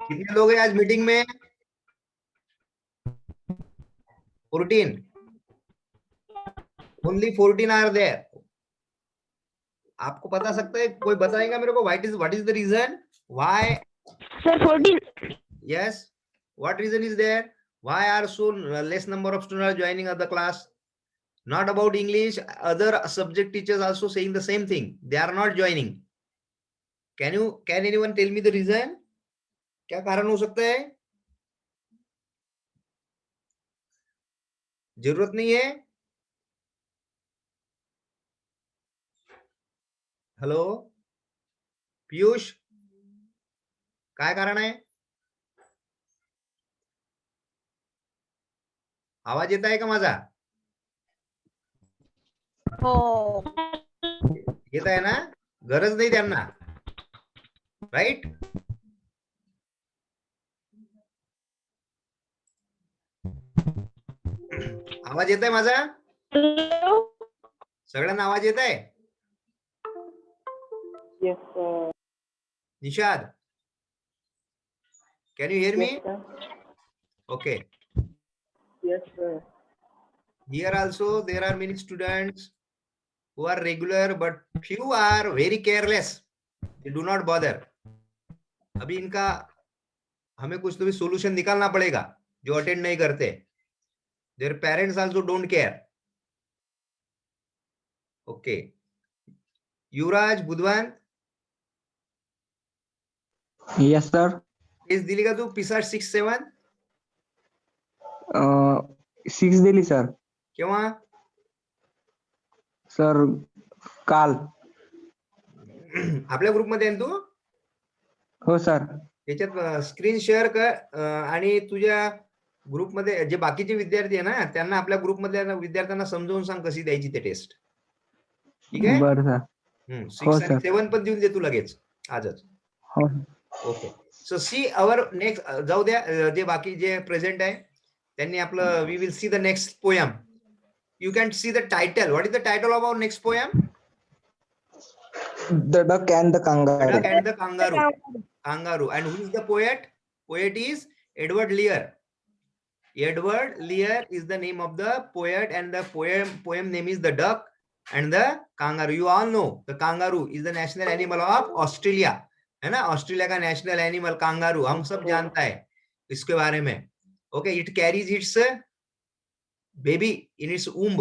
कितने लोग हैं आज मीटिंग में? 14. Only 14 are there. आपको बता सकते हैं, कोई बताएगा मेरे को what is the reason why? Sir 14. Yes, what reason is there? Why are so less number of students are joining of the class? Not about English, other subject teachers also saying the same thing. They are not joining. Can anyone tell me the reason? क्या कारण हो सकता है? जरूरत नहीं है. Hello Piyush, काय कारण आहे? आवाज येत आहे का माझा? हो. येत आहे ना? गरज नाही त्यांना, राईट? आवाज येत आहे माझा? सगळ्यांना आवाज येत आहे? Yes, sir. Nishad, can you hear me? Yes, sir. Okay. Yes, sir. Here also there are many students who are regular, but few are very careless. They do not bother. अभी इनका हमें कुछ तो भी solution निकालना पड़ेगा जो अटेंड नहीं करते. Their parents also don't care. Okay. Yuvraj Budhwan, Yes, sir. केस दिली का तू पिसाट 6-7? 6 दिली सर. केव्हा? सर काल. आपल्या ग्रुपमध्ये आहे ना तू? हो सर. त्याच्यात स्क्रीन शेअर कर आणि तुझ्या ग्रुपमध्ये जे बाकीचे विद्यार्थी आहे ना त्यांना आपल्या ग्रुपमधल्या विद्यार्थ्यांना समजावून सांग कशी द्यायची ते टेस्ट. ठीक आहे? बरं सर. 6 आणि 7 पण देऊन दे तू लगेच आजच. हो. Okay. So C our next, जाऊ द्या जे बाकी जे प्रेझेंट आहे त्यांनी आपलं we will see the next poem. You can see the title. What is the title of our next poem? The duck and the kangaroo. Duck and the Kangaroo. Kangaroo. And who is the poet? Poet is Edward Lear. Edward Lear is the name of the poet, and the poem name is The Duck and the Kangaroo. You all know the kangaroo is the national animal of Australia. है ना? Australia का national animal kangaroo, हम सब जानता है इसके बारे में. Okay. It carries it's baby in its womb.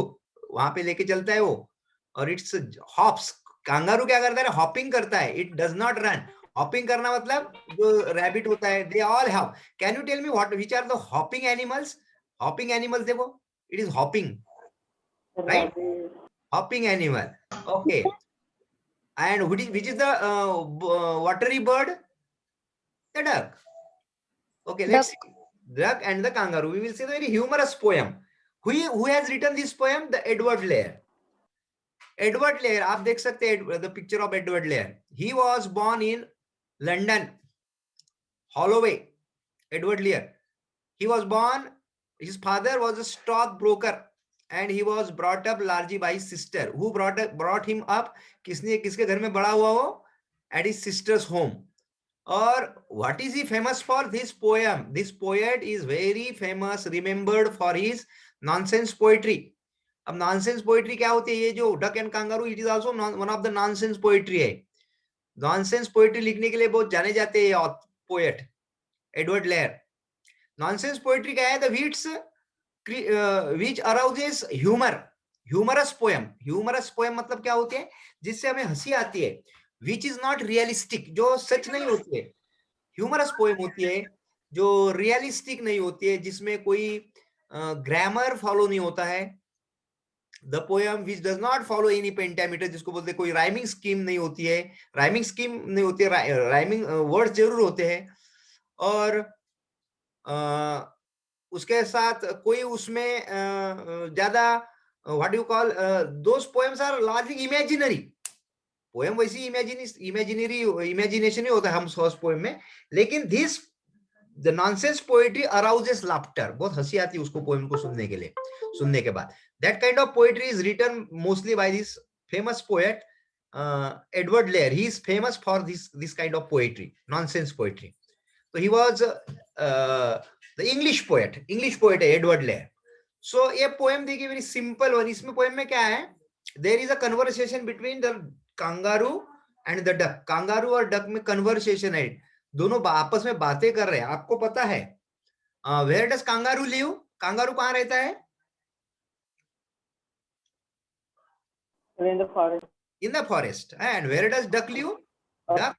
वहां पे लेके चलता है वो. और इट्स हॉप्स. कांगारू क्या करता है? हॉपिंग करता है. It does not run. Hopping करना मतलब जो रैबिट होता है, they all have. Can you tell me what which are the hopping animals? Hopping animals देखो, it is hopping, right? Hopping animal. Okay. And which is the watery bird? The duck. Okay, let's see. Duck and the Kangaroo. We will see the very humorous poem. Who has written this poem? The Edward Lear. Edward Lear, आप देख सकते हैं the picture of Edward Lear. He was born in London, Holloway. Edward Lear. He was born. His father was a stockbroker. And he was brought up largely by his sister. Who brought him up? किसके घर में बड़ा हुआ वो? At his sister's home. और what is he famous for? This poem. This poet is very famous, remembered for his nonsense poetry. अब nonsense poetry क्या होती है? ये जो duck and kangaroo, it is also one of the nonsense poetry है. Nonsense poetry लिखने के लिए बहुत जाने जाते हैं poet Edward Lear. Nonsense poetry क्या है? The wits which arouses humor. Humorous poem. Humorous poem मतलब क्या होती है? जिससे हमें हंसी आती है. Which is not realistic. जो सच नहीं होती है. Humorous poem होती है जो realistic नहीं होती है, जिसमें कोई ग्रामर फॉलो नहीं होता है. The poem which does not follow any pentameter, जिसको बोलते हैं कोई राइमिंग स्कीम नहीं होती है. राइमिंग स्कीम नहीं होती है, राइमिंग वर्ड्स जरूर होते हैं. और उसके साथ कोई उसमें ज्यादा what you call those poems are largely imaginary. Poem वैसी इमेजिनेशन ही होता है हम फर्स्ट पोएम में. लेकिन this the nonsense poetry arouses laughter. बहुत हंसी आती है उसको पोएम को सुनने के लिए, सुनने के बाद. That kind of poetry is written mostly by this famous poet Edward Lear. He is famous for this kind of poetry, nonsense poetry. So he was the English poet है Edward Lear. So ये poem देखिए very simple one. इसमें poem में क्या है? There is a conversation between the kangaroo and the duck. Kangaroo और duck में conversation है. दोनों आपस में बातें कर रहे हैं. आपको पता है where does kangaroo live? Kangaroo कहाँ रहता है? In the forest. In the forest. And where does duck live? Duck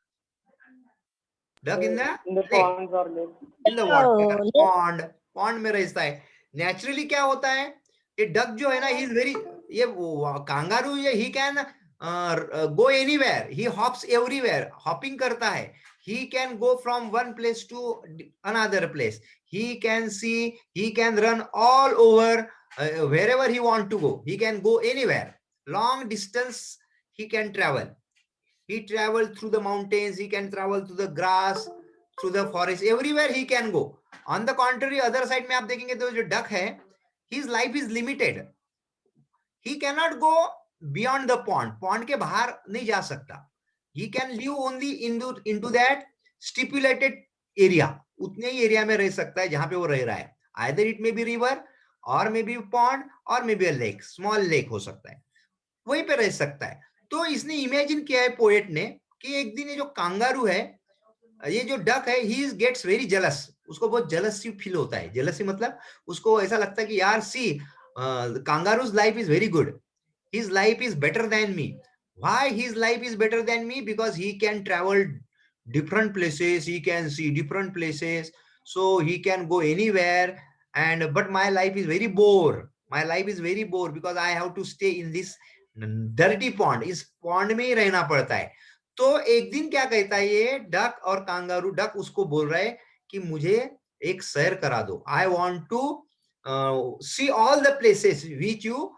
in the lake. ponds or lake. In the water. Pond में रहता है. Naturally क्या होता है? ये duck जो है ना, he is very, ये kangaroo ये he can go anywhere. He hops everywhere. Hopping करता है. He can go from one place to another place. He can see, he can run all over wherever he want to go. He can go anywhere. Long distance he can travel. He traveled through the mountains. He can travel through the grass, through the forest. Everywhere he can go. On the contrary, other side में आप देखेंगे तो जो duck है, his life is limited. He cannot go beyond the pond. Pond के बाहर नहीं जा सकता. He can live only into that stipulated area. उतने ही area में रह सकता है जहाँ पे वो रह रहा है. Either it may be river, or maybe pond, or maybe a lake. Small lake हो सकता है. वहीं पे रह सकता है. तो इसने इमेजिन किया है पोएट ने कि एक दिन ये जो कांगारू है, ये जो डक है, ही गेट्स वेरी जेलस. उसको बहुत जेलसी फील होता है. जेलसी मतलब उसको ऐसा लगता है कि यार सी kangaroo's life is very good. His life is better than me. Why his life is better than me? Because he can travel different places. He can see different places. So he can go anywhere. And but my life is very bore. My life is very bore because I have to stay in this dirty pond. इस pond में ही रहना पड़ता है. तो एक दिन क्या कहता है ये डक और कांगारू. डक उसको बोल रहा है कि मुझे एक सैर करा दो. I want to see all the places which you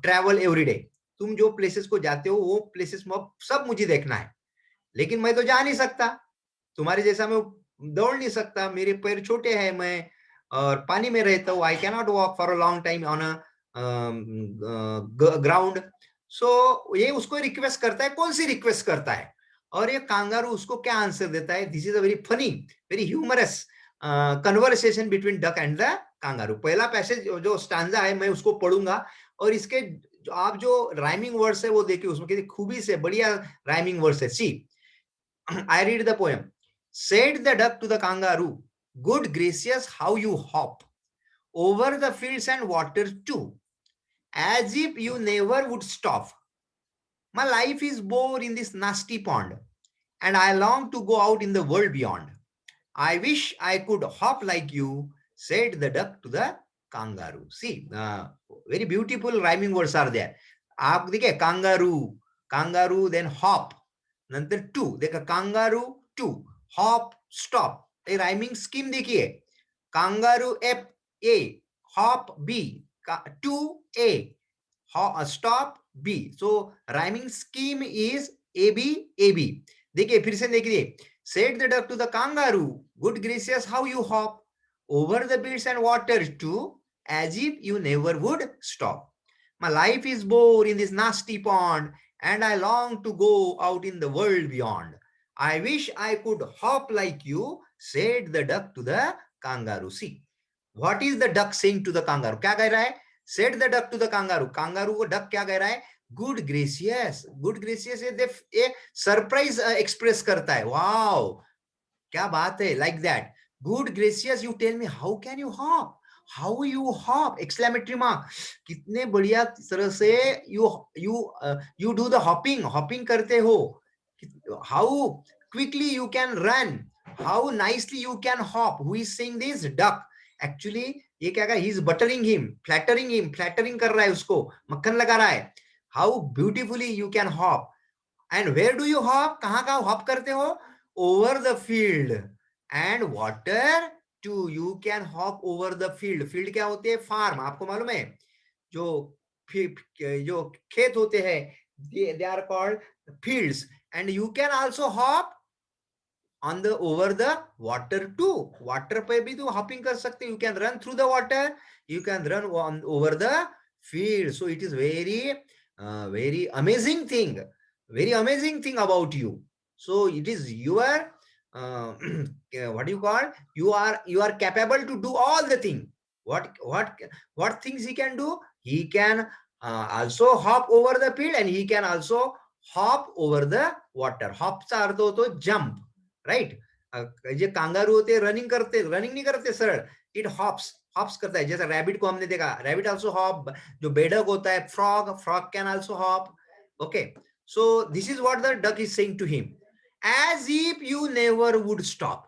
travel every day. तुम जो places को जाते हो वो places सब मुझे देखना है. लेकिन मैं तो जा नहीं सकता. तुम्हारे जैसा मैं दौड़ नहीं सकता. मेरे पैर छोटे हैं. मैं और पानी में रहता हूँ. I cannot walk for a long time on a ground. So ये उसको रिक्वेस्ट करता है. कौन सी रिक्वेस्ट करता है? और ये कांगारू उसको क्या आंसर देता है? This is a very funny, very humorous conversation between duck and the kangaroo. पहला पैसेज जो स्टांजा है मैं उसको पढ़ूंगा और इसके आप जो राइमिंग वर्ड्स है वो देखिए. उसमें कितनी खूबी से बढ़िया राइमिंग वर्ड्स है. सी I read the poem. Said the duck to the kangaroo, good gracious, how you hop over the fields and water too, as if you never would stop. My life is bored in this nasty pond, and I long to go out in the world beyond. I wish I could hop like you, said the duck to the kangaroo. See, very beautiful rhyming words are there. आप देखिए kangaroo, kangaroo, then hop. नंतर too देखा kangaroo too, hop stop. ये rhyming scheme देखिए. Kangaroo F A, hop B, too A, stop B. So rhyming scheme is A B A B. देखिए फिर से देखिए. Said the duck to the kangaroo, good gracious how you hop over the fields and water too, as if you never would stop. My life is bored in this nasty pond, and I long to go out in the world beyond. I wish I could hop like you, said the duck to the kangaroo. See, what is the duck saying to the kangaroo? क्या कह रहा है? Said the duck to the kangaroo. Kangaroo को duck क्या कह रहा है? Good gracious. Good gracious ये सरप्राइज एक्सप्रेस करता है. Wow, क्या बात है. Like that. Good gracious, you tell me how can you hop? How you hop? Exclamatory mark. कितने बढ़िया तरह से you do the hopping करते हो. How quickly you can run. How nicely you can hop. Who is saying this? Duck. Actually ये क्या कहा? He is buttering him, flattering कर रहा है उसको, मक्खन लगा रहा है. How beautifully you can hop. And where do you hop? कहाँ hop करते हो? Over the field and water. You can hop over the field. Field क्या होते हैं? फार्म. आपको मालूम है जो खेत होते हैं, they are called fields. And you can also hop on the over the water too. Water पे भी तो hopping कर सकते. You can run through the water. You can run over the field. So it is very amazing thing. Very amazing thing about you. So it is your what do you call? You are capable to do all the thing. What things he can do? He can also hop over the field, and he can also hop over the water. Hop चा अर्थ होतो jump, right? जे kangaroo होते running नहीं करते सरळ, it hops करता है. जैसे rabbit को हमने देखा, रैबिट आल्सो हॉप. जो बेडक होता है, frog can also hop. Okay, so this is what the duck is saying to him, as if you never would stop.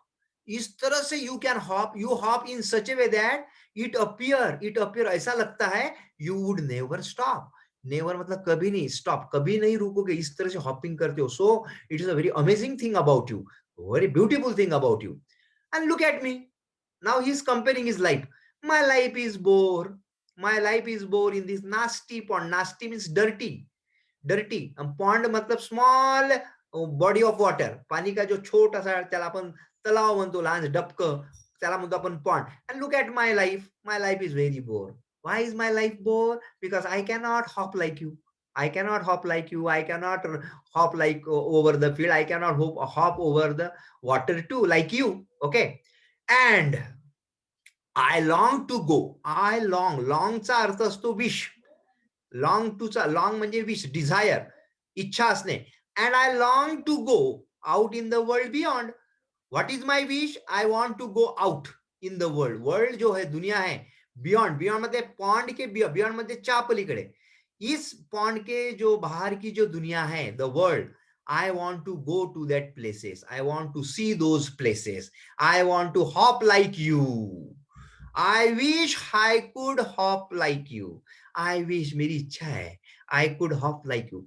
इस तरह से you can hop, you hop in such a way that it appear ऐसा लगता है you would never stop. Never मतलब कभी नहीं, stop कभी नहीं रुकोगे, इस तरह से हॉपिंग करते हो. So it is a very amazing thing about you, very beautiful thing about you. And look at me, now he's comparing his life. My life is bore, in this nasty pond. Nasty means dirty. Pond मतलब small body of water, पाणी का जो छोटासा, त्याला आपण तलाव म्हणतो, लहान डबकं, त्याला म्हणतो आपण pond. And look at my life is very bore. Why is my life bore? Because I cannot hop like you. I cannot hop like over the field. I cannot hop over the water too like you. Okay. And I long to go. long चा अर्थ असतो wish. Long म्हणजे wish, desire, इच्छा असणे. And I long to go out in the world beyond. What is my wish? I want to go out in the world. World जो है, दुनिया है, बियॉन्ड मध्ये पॉन्ड के बियॉन्ड मध्ये च्या पलीकडे, इस पॉन्ड के जो बाहर की जो दुनिया है, the world, I want to go to that places. I want to see those places. I want to hop like you. I wish I could hop like you. I wish, मेरी इच्छा है, I could hop like you.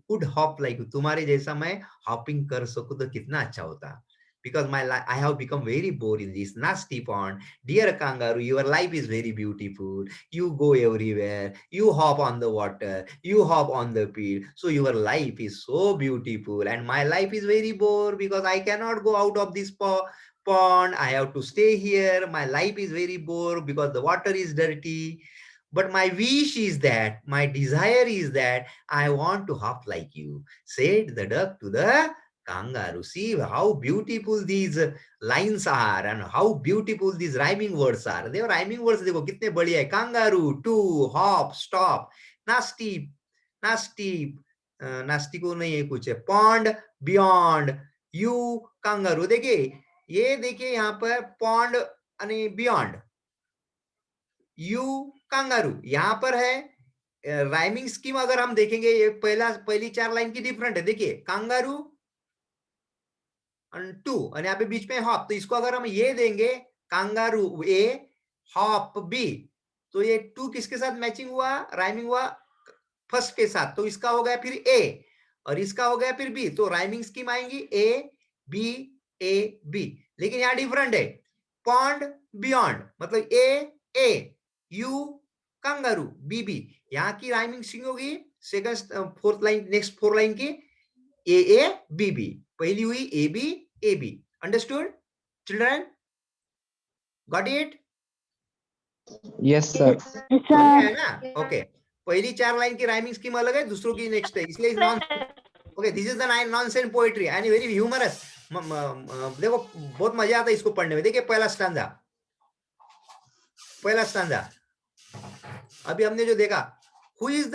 तुम्हारे जैसा मैं hopping कर सकूं तो कितना अच्छा होता. Because I have become very bored in this nasty pond. Dear kangaroo, your life is very beautiful. You go everywhere. You hop on the water. You hop on the field. So your life is so beautiful. And my life is very bored because I cannot go out of this pond. I have to stay here. My life is very bored because the water is dirty. But my wish is that, my desire is that I want to hop like you, said the duck to the kangaroo. See how beautiful these lines are and how beautiful these rhyming words are. They rhyming words देखो कितने बढ़िया है. Kangaroo, to, hop, stop, nasty, नास्ती को नहीं है कुछ है, पॉन्ड, बियॉन्ड, यू, कंगारू. देखिए यहाँ पर पॉन्ड यानी बियॉन्ड, यू, कंगारू. यहाँ पर है राइमिंग स्कीम. अगर हम देखेंगे, ये पहली 4 लाइन की डिफरेंट है. देखिए, कंगारू टू, और यहाँ पे बीच में हॉप. तो इसको अगर हम ये देंगे, कंगारू ए, हॉप बी, तो ये 2 किसके साथ मैचिंग हुआ, राइमिंग हुआ, फर्स्ट के साथ. तो इसका हो गया फिर ए और इसका हो गया फिर बी. तो राइमिंग स्कीम आएंगी ए बी. लेकिन यहाँ डिफरेंट है. पॉन्ड, बियॉन्ड मतलब ए, यू, कंगारू, बी. यहाँ की राइमिंग स्कीम होगी second fourth line, next 4 line की ए बी. पहली हुई A B. Understood children? Got it? Yes, sir. है ना? ओके. पहली 4 लाइन की राइमिंग स्कीम अलग है, दूसरों की नेक्स्ट है, इसलिए non. Okay, this is the nonsense poetry and very humorous. देखो बहुत मजा आता है इसको पढ़ने में. देखिए पहला स्टैंजा. अभी हमने जो देखा, who is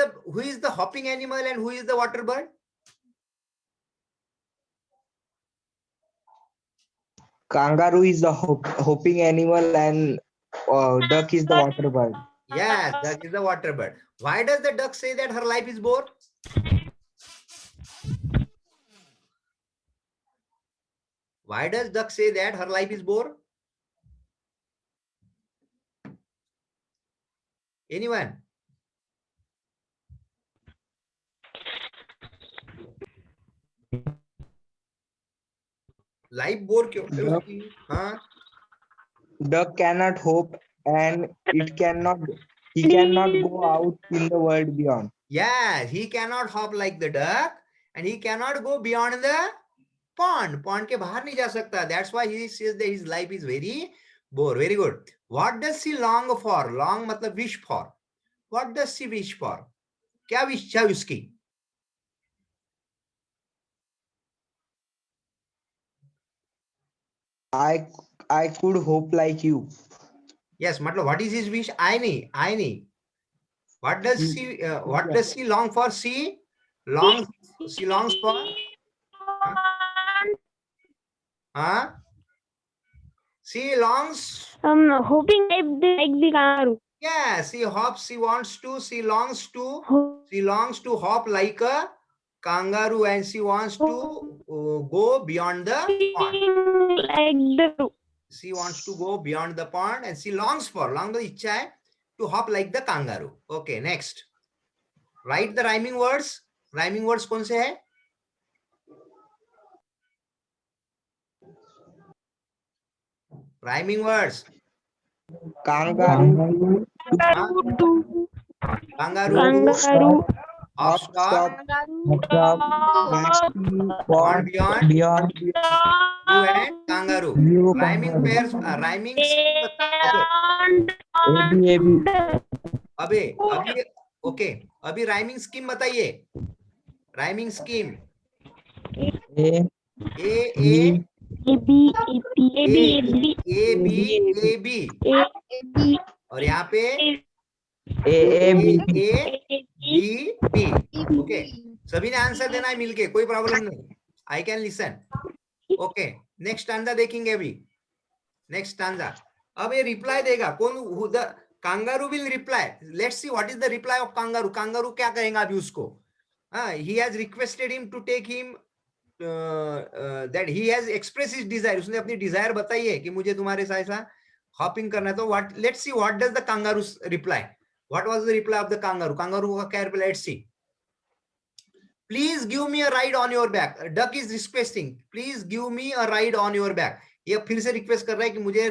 the hopping animal and who is the water bird? Kangaroo is the hopping animal and duck is the water bird. Yes, duck is the water bird. Why does the duck say that her life is bore? Why does duck say that her life is bore? Anyone? Life bore क्यों है उसकी? हाँ, Duck cannot hop and he cannot go out in the world beyond. yes, he cannot hop like the duck and he cannot go beyond the pond. Pond के बाहर नहीं जा सकता. That's why he says that his life is very bore. Very good. What does she long for? Long मतलब wish for. What does she wish for? क्या wish है उसकी? I I could hope like you. Yes, मतलब what is his wish? I नहीं. What does she long for? She longs for, huh? Huh? She longs. Hoping like the kangaroo. Yeah, she hopes, she wants to, she longs to hop like a kangaroo, and she wants to go beyond the pond. Like the She wants to go beyond the pond, and she longs for, long the इच्छा है, to hop like the kangaroo. Okay, next. Write the rhyming words. Rhyming words कौन से है? Rhyming words. Kangaroo, Huh? kangaroo, Kangaroo, kangaroo, hop, hop, stop, stop, nasty, pond pond, beyond, beyond, you and kangaroo. you, Rhyming kangaroo. pairs, rhyming scheme. Okay. AB, AB. अभी okay, अभी rhyming scheme बताइए. Rhyming scheme. A, A A B, A B A B A A B A B A B AB, A B, A B और यहाँ पे A, A B, A B B. Okay, सभी ने answer देना है मिलके, कोई प्रॉब्लम नहीं. I can listen. Okay, next stanza देखेंगे अभी. Next stanza. अब ये रिप्लाई देगा कौन? The kangaroo will reply. Let's see what is the reply off kangaroo. Kangaroo क्या कहेगा अभी उसको? He has requested him to take him, that he has expressed his desire. उसने अपनी desire बताई है कि मुझे तुम्हारे साथ ऐसा hopping करना है. तो what, let's see what does the kangaroo reply. What was the reply of the kangaroo? Kangaroo का क्या reply? Let's see. Please give me a ride on your back. Duck is requesting. Please give me a ride on your back. ये फिर से request कर रहा है कि मुझे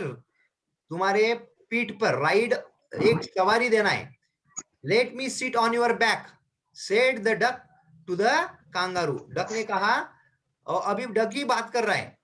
तुम्हारे पीठ पर राइड, एक सवारी देना है. Let me sit on your back, said the duck to the kangaroo. Duck ने कहा, और अभी डक ही बात कर रहा है.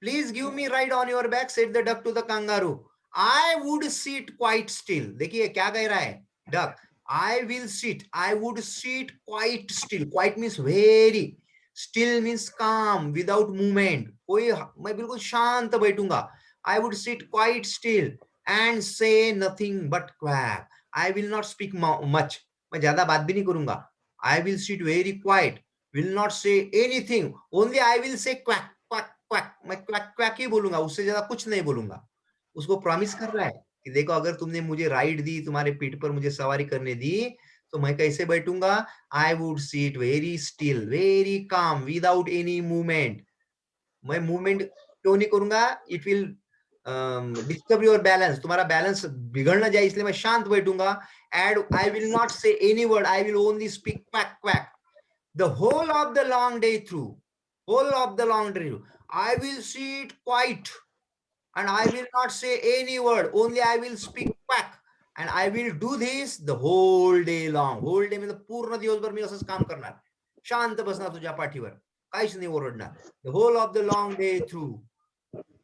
Please give me ride on your back, said the duck to the kangaroo. I would sit quite still. देखिए क्या कह रहा है duck. I will sit. I would sit quite still. Quite means very. Still means calm, without movement. कोई, मैं बिल्कुल शांत बैठूंगा. I would sit quite still and say nothing but quack. I will not speak much. मैं ज्यादा बात भी नहीं करूंगा. I will sit very quiet. Will not say anything. Only I will say quack, quack, quack. मैं quack, quack ही बोलूंगा. उससे ज्यादा कुछ नहीं बोलूंगा. उसको प्रॉमिस कर रहा है कि देखो, अगर तुमने मुझे राइड दी, तुम्हारे पीठ पर मुझे सवारी करने दी, तो मैं कैसे बैठूंगा? I would sit very still, very calm, without any movement. मैं मूवमेंट क्यों नहीं करूंगा? It will disturb your balance. तुम्हारा बैलेंस बिगड़ ना जाए, इसलिए मैं शांत बैठूंगा. And I will not say any word. I will only speak quack quack. The whole of the long day through. Whole of the long day through I will sit quiet and I will not say any word. Only I will speak quack. And I will do this the whole day long. Whole day म्हणजे पूर्ण दिवसभर मी असंच काम करणार. शांत बसणार तुझ्या पाठीवर, काहीच नाही ओरडणार. The whole of the long day through.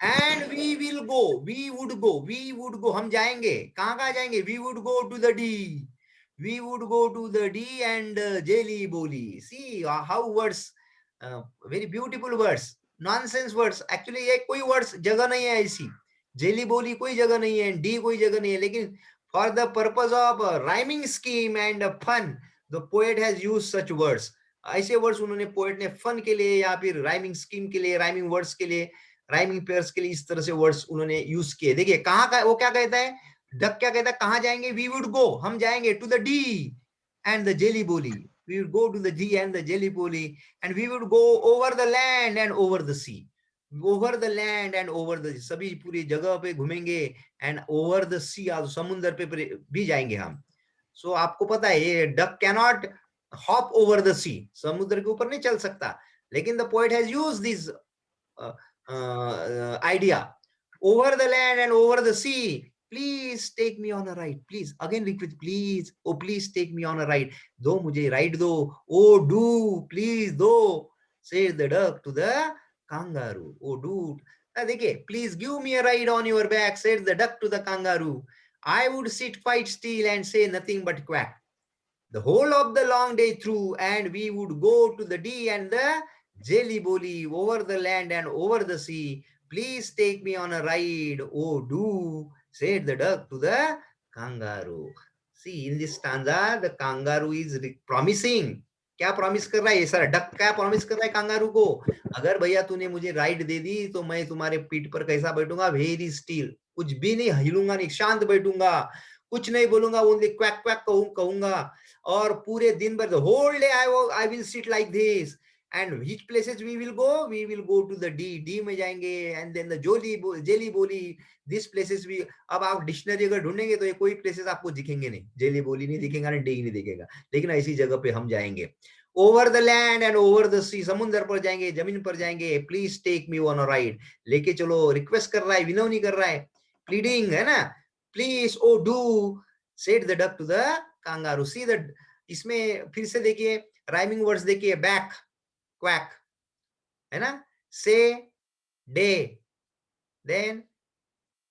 And we will go. We would go. We would go. हम जाएंगे. कहाँ जाएंगे? We would go to the D. We would go to the D and jelly boli. See how words, very beautiful words. Nonsense words. Actually ये कोई words जगह नहीं है ऐसी. जेली बोली कोई जगह नहीं है, डी कोई जगह नहीं है, लेकिन for the purpose of rhyming scheme and fun the poet has used such words. ऐसे वर्ड्स उन्होंने, पोएट ने फन के लिए या फिर राइमिंग स्कीम के लिए, राइमिंग वर्ड्स के लिए, राइमिंग पेयर्स के लिए इस तरह से वर्ड्स उन्होंने यूज किए. देखिए कहाँ का वो क्या कहता है, डक क्या कहता है, कहाँ जाएंगे? वी वुड गो, हम जाएंगे, to the Dee and the Jelly Bolee. We would go to the D and the jelly poli, and we would go over the land and over the sea. Over the land and over the sea. सभी पूरी जगह पे घूमेंगे, and over the sea, समुद्र पे भी जाएंगे हम. So आपको पता है ये duck cannot hop over the sea. समुद्र के ऊपर नहीं चल सकता. लेकिन the poet has used this idea. Over the land and over the sea. Please take me on a ride. Please, again repeat, please. Oh, please take me on a ride. दो मुझे ride दो. Oh, do, please दो. Said the duck to the kangaroo. Oh, do. देखिए, please give me a ride on your back. Said the duck to the kangaroo. I would sit quite still and say nothing but quack the whole of the long day through, and we would go to the D and the jelly boli, over the land and over the sea. Please take me on a ride. Oh, do, said the duck to the kangaroo. See, in this stanza, the kangaroo is promising. क्या promise कर रहा है ये सारा duck? क्या promise कर रहा है kangaroo को? अगर भैया तूने मुझे राइड दे दी तो मैं तुम्हारे पीठ पर कैसा बैठूंगा? वेरी स्टिल, कुछ भी नहीं हिलूंगा, नहीं, शांत बैठूंगा, कुछ नहीं बोलूंगा, ओनली क्वैक क्वैक कहूंगा, और पूरे दिन भर whole day I will sit like this. And which places we will go? We will go to the D में जाएंगे, and then the जेली बोली, this places we. अब आप डिक्शनरी अगर ढूंढेंगे तो ये कोई प्लेसेस आपको दिखेंगे नहीं, जेली बोली नहीं दिखेगा, ना डी नहीं दिखेगा, लेकिन ऐसी जगह पे हम जाएंगे. Over the land and over the sea, समुद्र पर जाएंगे, जमीन पर जाएंगे. Please take me on a ride, लेके चलो. रिक्वेस्ट कर रहा है, विनोनी कर रहा है, प्लीडिंग है ना. Please O do, said the duck to the kangaroo. See the, इसमें फिर से देखिए राइमिंग वर्ड्स देखिए. बैक, क्वैक है ना. Say, day, then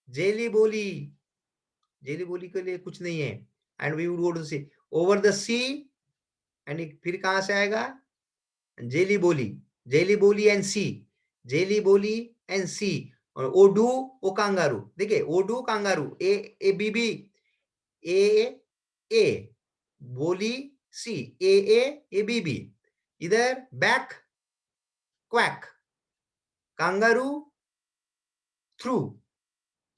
Jelly Bolee, Jelly Bolee के लिए कुछ नहीं है. And we would go to sea, over the sea, and फिर कहां से आएगा? Jelly Bolee and sea, Jelly Bolee and sea. और ओ डू, ओ कांगारू. देखिए O do kangaroo, A B B, ए बोली सी, ए बी बी. इधर बैक, क्वैक, कांगारू, थ्रू.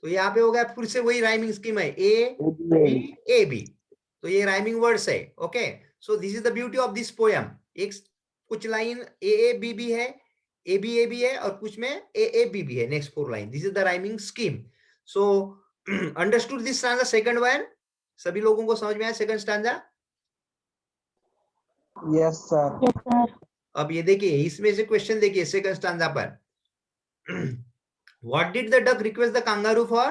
तो यहाँ पे हो गया फिर से वही राइमिंग स्कीम है, ए बी. तो ये राइमिंग वर्ड्स है. Okay, so this is the beauty of this poem. एक कुछ लाइन ए बी बी है, ए बी है, और कुछ में ए बी बी है. Next 4 line, this is the rhyming scheme. So understood this stanza, second one? सभी लोगों को समझ में आया second stanza? Yes sir. Yes, sir. अब ये देखिए, इसमें से क्वेश्चन देखिए सेकंड स्टैंजा पर. What did the duck request the kangaroo for?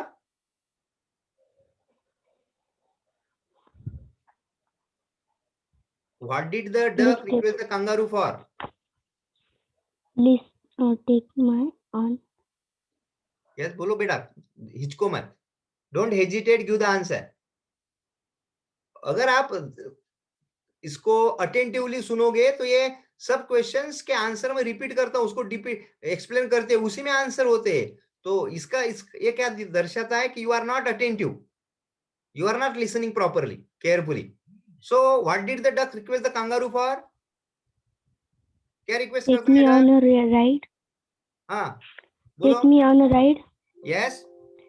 What did the duck request the kangaroo for? Please take my on. Yes, बोलो बेटा, हिचको मत. Don't hesitate, give the answer. अगर आप इसको अटेंटिवली सुनोगे तो ये सब क्वेश्चंस के आंसर में रिपीट करता हूं, उसको एक्सप्लेन करते हैं, उसी में आंसर होते हैं. तो इसका ये क्या दर्शाता है कि you are not attentive, you are not listening properly, carefully. So what did the duck request the kangaroo for? क्या रिक्वेस्ट Take करता me है on डक? a ride. हाँ बोलो. Take me on a ride. Yes,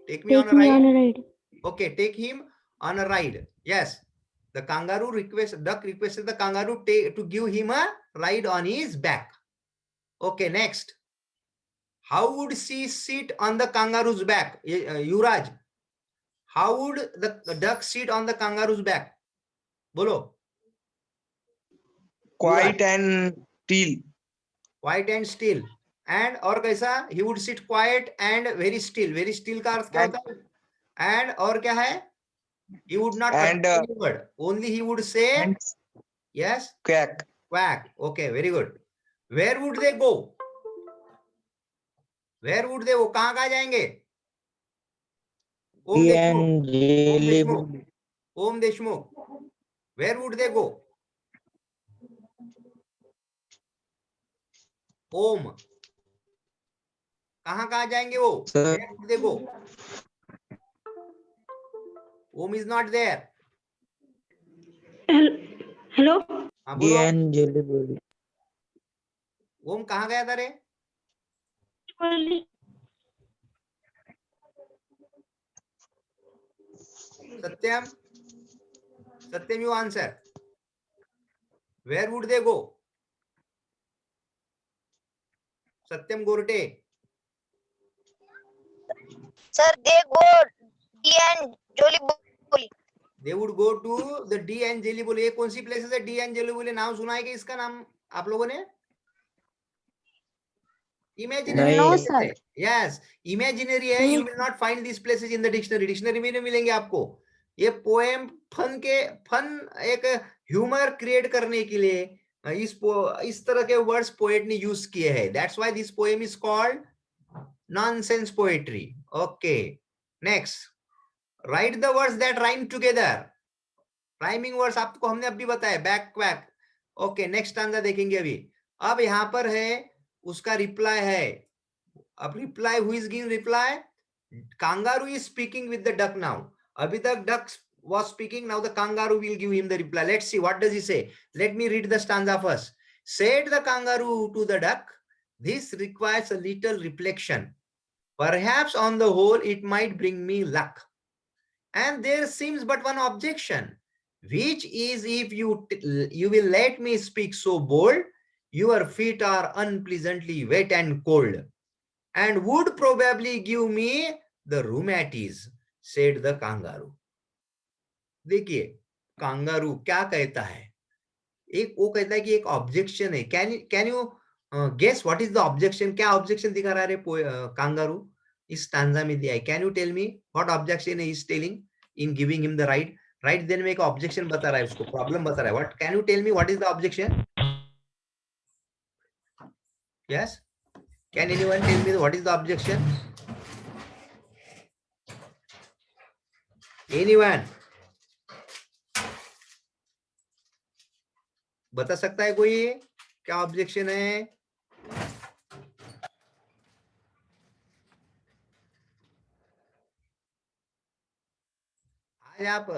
take me on Take a me ride. on a ride. Okay, take him on a ride. Yes, the kangaroo duck requested the kangaroo to give him a ride on his back. Okay, next. How would she sit on the kangaroo's back? Yuraj, how would the duck sit on the kangaroo's back? Bolo. Quiet and still. Quiet and still. And और कैसा? He would sit quiet and very still. Very still का अर्थ क्या होता है? And और क्या है? He would not utter any word. Only he would say, yes, Quack. quack. Okay, very good. Where would they go? Where would they go? कहाँ जाएंगे? ओम Deshmukh. Where would they go? ओम कहाँ जाएंगे वो? Where would they go? Om is not there. Hello. हाँ बोलो. ओम कहाँ गया था रे? Satyam, you answer. Where would they go? Satyam Gorte. Sir, they go D and Jolly Bolly. They would go to the D and Jelly Bolly. ये कौन सी places है? D and Jelly Bolly नाम सुना है कि इसका नाम आप लोगों ने? Imaginary. No, sir. Yes, imaginary है. You will not find these places in the dictionary. Dictionary में नहीं मिलेंगे आपको. ये पोएम फन एक ह्यूमर क्रिएट करने के लिए इस तरह के वर्ड्स पोएट ने यूज किए हैं. That's why this poem is called nonsense poetry. Okay, next. Write the words that rhyme together. Rhyming words आपको हमने अभी बताया, back quack. Okay, next stanza देखेंगे अभी. अब यहाँ पर है उसका रिप्लाई है. अब reply, who is giving reply? Kangaroo is speaking with the duck now. Abhi tak duck was speaking, now the kangaroo will give him the reply. Let's see, what does he say? Let me read the stanza first. Said the kangaroo to the duck, this requires a little reflection. Perhaps on the whole, it might bring me luck. And there seems but one objection, which is if you will let me speak so bold, your feet are unpleasantly wet and cold, and would probably give me the rheumatiz, said the kangaroo. देखिए kangaroo क्या कहता है, एक वो कहता है कि एक ऑब्जेक्शन है. Can you guess what is the objection? क्या ऑब्जेक्शन दिखा रहा है कांगारू इस स्टैंजा में दिया है? Can you tell me what objection is telling in giving him the right? Right then में एक ऑब्जेक्शन बता रहा है, उसको प्रॉब्लम बता रहा है. What can you tell me what is the objection? Yes, can anyone tell me what is the objection? Anyone बता सकता है कोई क्या ऑब्जेक्शन है? आज आप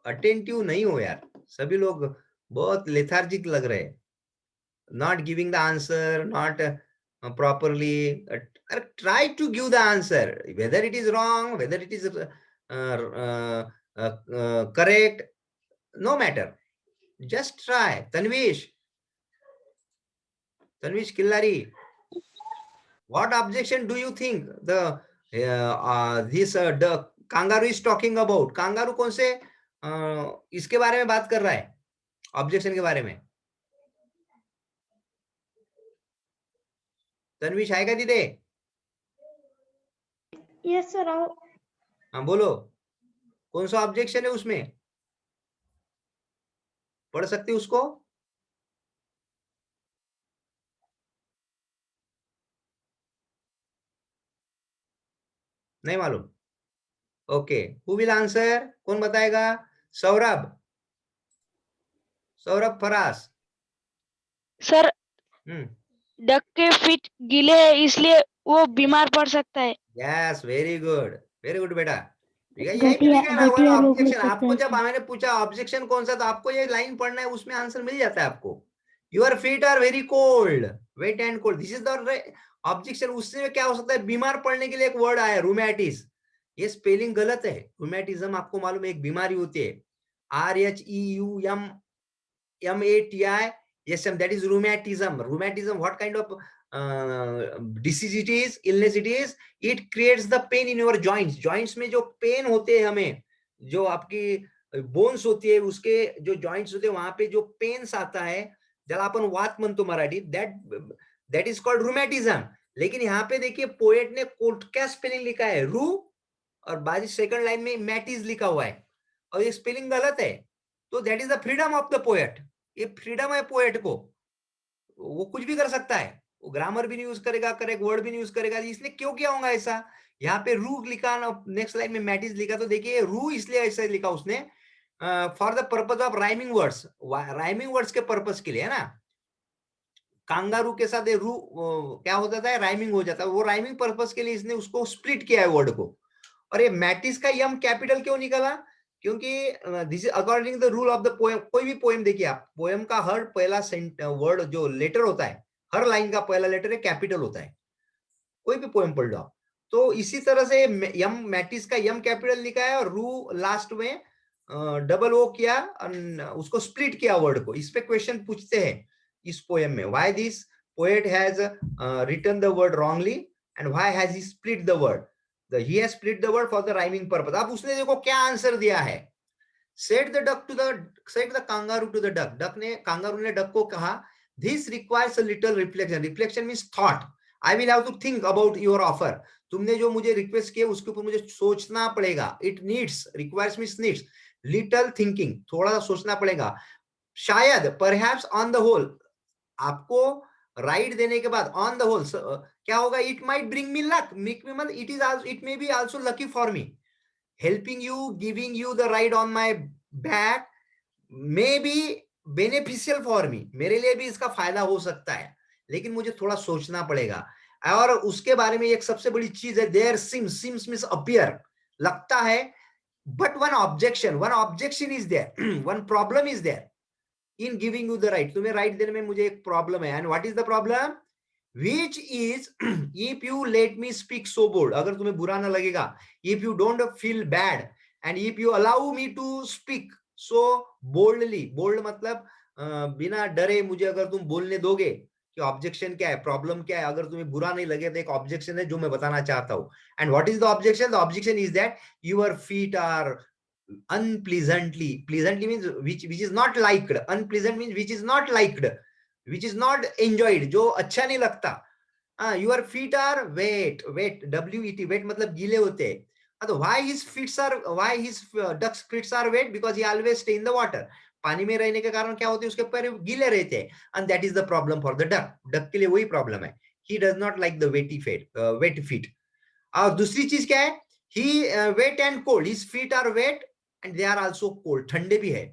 अटेंटिव नहीं हो यार, सभी लोग बहुत लेथार्जिक लग रहे हैं. Not giving the answer, not properly. Try to give the answer, whether it is wrong, whether it is correct, no matter, just try. Tanvish Killari, what objection do you think the kangaroo is talking about? Kangaroo कौन से इसके बारे में बात कर रहा है, objection के बारे में? तन्वीश आएगा दीदी? Yes sir. हाँ बोलो, कौन सा ऑब्जेक्शन है उसमें? पढ़ सकते हो उसको? नहीं मालूम? Okay, who will answer? कौन बताएगा? सौरभ फरास. सर डक के फीट गीले हैं इसलिए वो बीमार पड़ सकता है. यस, वेरी गुड बेटा. यही घटिया लिखा है ना वो रोग लग ऑब्जेक्शन. सकता आपको है जब सर. मैंने पूछा ऑब्जेक्शन कौन सा, तो आपको ये लाइन पढ़ना है, उसमें आंसर मिल जाता है आपको. Your feet are very cold, wet and cold, this is the objection. उससे क्या हो सकता है? बीमार पड़ने के लिए एक वर्ड आया, रूमैटिस. ये स्पेलिंग गलत है. रूमैटिज्म आपको मालूम है एक बीमारी होती है, RHEUMATI that is rheumatism. What kind of disease it is, illness it is? It creates the pain in your joints में जो पेन होते हैं, हमें जो आपकी बोन्स होती है, उसके जो जॉइंट्स होते हैं, वहां पे जो पेन्स आता है, ज्याला आपण वात म्हणतो Marathi, that is called rheumatism. लेकिन यहाँ पे देखिए पोएट ने क्या स्पेलिंग लिखा है? रू, और बाजी सेकंड लाइन में मैटिस लिखा हुआ है, और ये स्पेलिंग गलत है. तो that is the freedom of the poet. ये फ्रीडम है पोएट को, वो कुछ भी कर सकता है. वो ग्रामर भी नहीं यूज करेगा, करेक्ट वर्ड भी नहीं यूज करेगा. इसने क्यों किया होगा ऐसा? यहाँ पे रू लिखा, नेक्स्ट लाइन में मैटिस लिखा, तो देखिए रू इसलिए ऐसा लिखा उसने, for the purpose of rhyming words. Rhyming words के पर्पज के लिए है ना. कांगारू के साथ रू क्या हो जाता है? राइमिंग हो जाता है. वो राइमिंग पर्पज के लिए इसने उसको स्प्लिट किया है वर्ड को. और ये मैटिस का यम कैपिटल क्यों निकला? क्योंकि this is according the rule of the poem. कोई भी पोएम देखिए आप, पोएम का हर पहला वर्ड जो लेटर होता है, हर लाइन का पहला लेटर है कैपिटल होता है. कोई भी पोएम पढ़ लो. तो इसी तरह से यम मैटिस का यम कैपिटल लिखा है और रू लास्ट में डबल ओ किया, उसको स्प्लिट किया वर्ड को. इस पे क्वेश्चन पूछते हैं इस पोएम में, why this poet has written the word wrongly and why has he split the word. He has split the word for the rhyming purpose. अब उसने देखो क्या आंसर दिया है. Said the kangaroo to the duck. Kangaroo ने duck को कहा, this requires a little reflection. Reflection means thought. I will have to think about your offer. तुमने जो मुझे रिक्वेस्ट किया उसके ऊपर मुझे सोचना पड़ेगा. It needs, requires means needs, little thinking, थोड़ा सा सोचना पड़ेगा. शायद, perhaps, on the whole, आपको राइट देने के बाद ऑन द होल क्या होगा? It might bring me luck. It may be also lucky for me. Helping you, giving you the ride on my back may be beneficial for me. मेरे लिए भी इसका फायदा हो सकता है, लेकिन मुझे थोड़ा सोचना पड़ेगा. और उसके बारे में एक सबसे बड़ी चीज है, देयर सिम्स मींस अपीयर, लगता है, but one objection is there, one problem is there in giving you the right. तुम्हें राइट देने में मुझे एक प्रॉब्लम है, and what is the problem? Which is if you let me speak so bold, अगर तुम्हें बुरा ना लगेगा, if you don't feel bad and if you allow me to speak so boldly, bold मतलब बिना डरे मुझे अगर तुम बोलने दोगे कि ऑब्जेक्शन क्या है, प्रॉब्लम क्या है, अगर तुम्हें बुरा नहीं लगे तो एक ऑब्जेक्शन है जो मैं बताना चाहता हूँ। And what is the objection? The objection is that your feet are unpleasantly, pleasantly means which is not liked, unpleasant means which is not liked, which is not enjoyed, जो अच्छा नहीं लगता। Your feet are wet, WET, wet मतलब गीले होते हैं। तो why his ducks feet are wet? Because he always stay in the water, पानी में रहने के कारण क्या होते हैं, उसके पैर गीले रहते हैं, and that is the problem for the duck के लिए वही प्रॉब्लम है, he does not like the wet feet। और दूसरी चीज क्या है, he wet and cold, his feet are wet and they are also cold, ठंडे भी है,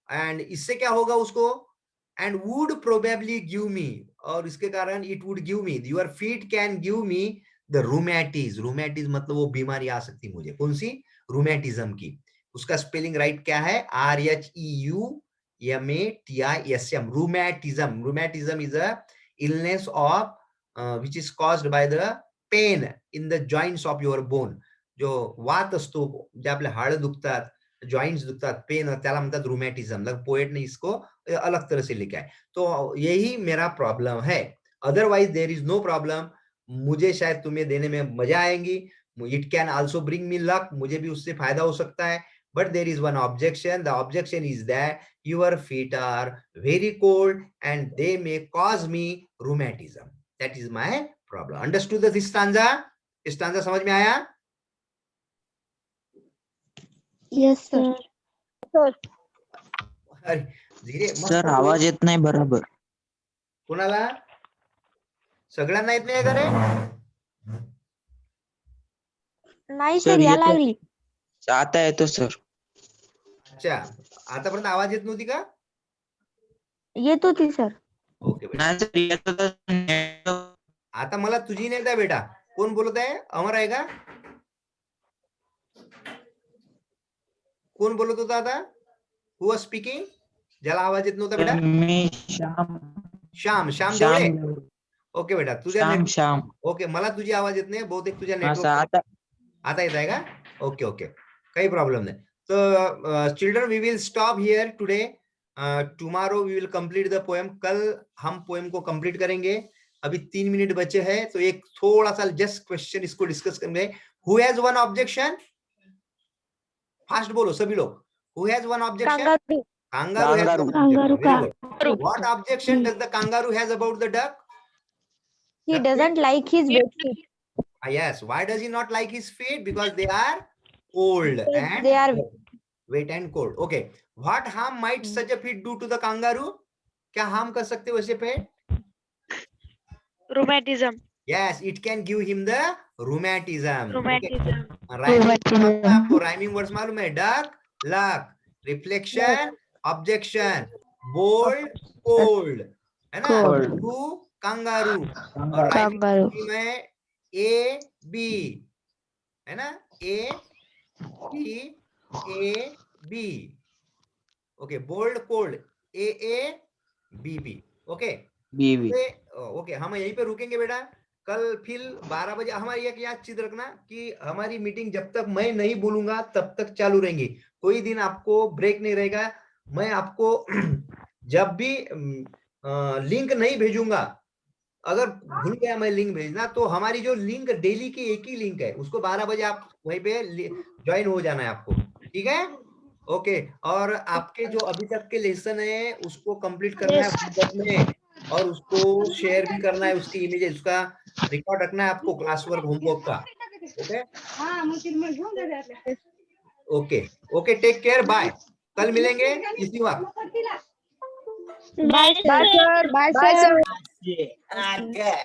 एंड इससे क्या होगा उसको, and would probably give me, और इसके कारण it would give me, your feet can give me the rheumatism मतलब वो बीमारी आ सकती है मुझे, कौन सी? रूमेटिज्म की। उसका स्पेलिंग राइट क्या है? RHEUMATISM, rheumatism is a illness of which is caused by the pain in the joints of your bone, जो वात असतो, जे आपले हाड दुखतात, जॉइंट्स दुखतात, पेन, त्याला म्हणतात रूमॅटिझम। पोएटने इसको अलग तरह से लिखा है। तो यही मेरा प्रॉब्लम है, otherwise there is no problem. मुझे शायद तुम्हें देने में मजा आएंगी, it can also bring me luck, मुझे भी उससे फायदा हो सकता है, but there is one objection, the objection is that your feet are very cold and they may cause me rheumatism, that is my problem. Understood this stanza? Stanza समझ में आया? Yes, sir. अरे धीरे मस्त सर आवाज येत नाही बरोबर. कोणाला? सगळ्यांना येत नाही का रे? नाही सर सर या येतो, लागली. आता येतो सर. अच्छा, आतापर्यंत आवाज येत नव्हती का? येत होती सर. ओके बेटा, नाही सर येतो तर. आता मला तुझी नाही द्या बेटा, कोण बोलत आहे? अमर आहे का? कोण बोलत होता आता? Who was speaking? ज्याला आवाज येत नव्हता बेटा? मी श्याम देवळे। ओके बेटा, तुझ्या श्याम. ओके, मला तुझी आवाज येत नाही, बहुतेक तुझ्या हा सर नेटवर्क आता आता येत आहे का? ओके, काही प्रॉब्लेम नाही। तो children we will stop here today, tomorrow we will complete the poem, कल हम पोएम को कंप्लीट करेंगे। अभी 3 मिनट बचे हैं, तो एक थोड़ा सा जस्ट क्वेश्चन इसको डिस्कस करेंगे। Who has one objection? Fast बोलो सभी लोग। Who has one objection? Kangaroo. Kangaroo has one Kangaroo objection. Very का good. What objection does the kangaroo has about the duck? He Duck doesn't feet? like his wet feet. Yes. Why does he not like his feet? Because they are cold and They are wet and cold. Okay. What harm might such a feet do to the kangaroo? क्या harm कर सकते वैसे पेट? Rheumatism. Yes, it can give him the rheumatism. Rheumatism. आपको rhyming words मालूम है? Duck, luck, reflection, objection, bold, cold, है ना? Kangaroo, kangaroo, और rhyming scheme है A B, है ना? A B A B. Okay, bold, cold, A B B. Okay. बीवी. ओके, हम यहीं पे रुकेंगे बेटा। कल फिर 12 बजे हमारी एक याद चीज रखना कि हमारी मीटिंग जब तक मैं नहीं बोलूंगा तब तक चालू रहेंगी, कोई दिन आपको ब्रेक नहीं रहेगा। मैं आपको जब भी लिंक नहीं भेजूंगा, अगर भूल गया मैं लिंक भेजना, तो हमारी जो लिंक डेली की एक ही लिंक है, उसको 12 बजे आप वहीं पे ज्वाइन हो जाना है आपको, ठीक है? ओके, और आपके जो अभी तक के लेसन है उसको कंप्लीट करना है WhatsApp में, और उसको शेयर भी करना है, उसकी इमेज, उसका रिकॉर्ड रखना है आपको क्लास वर्क होमवर्क का। Okay okay, take care, bye. कल मिलेंगे इसी वक्त। Bye sir. Bye sir. Okay.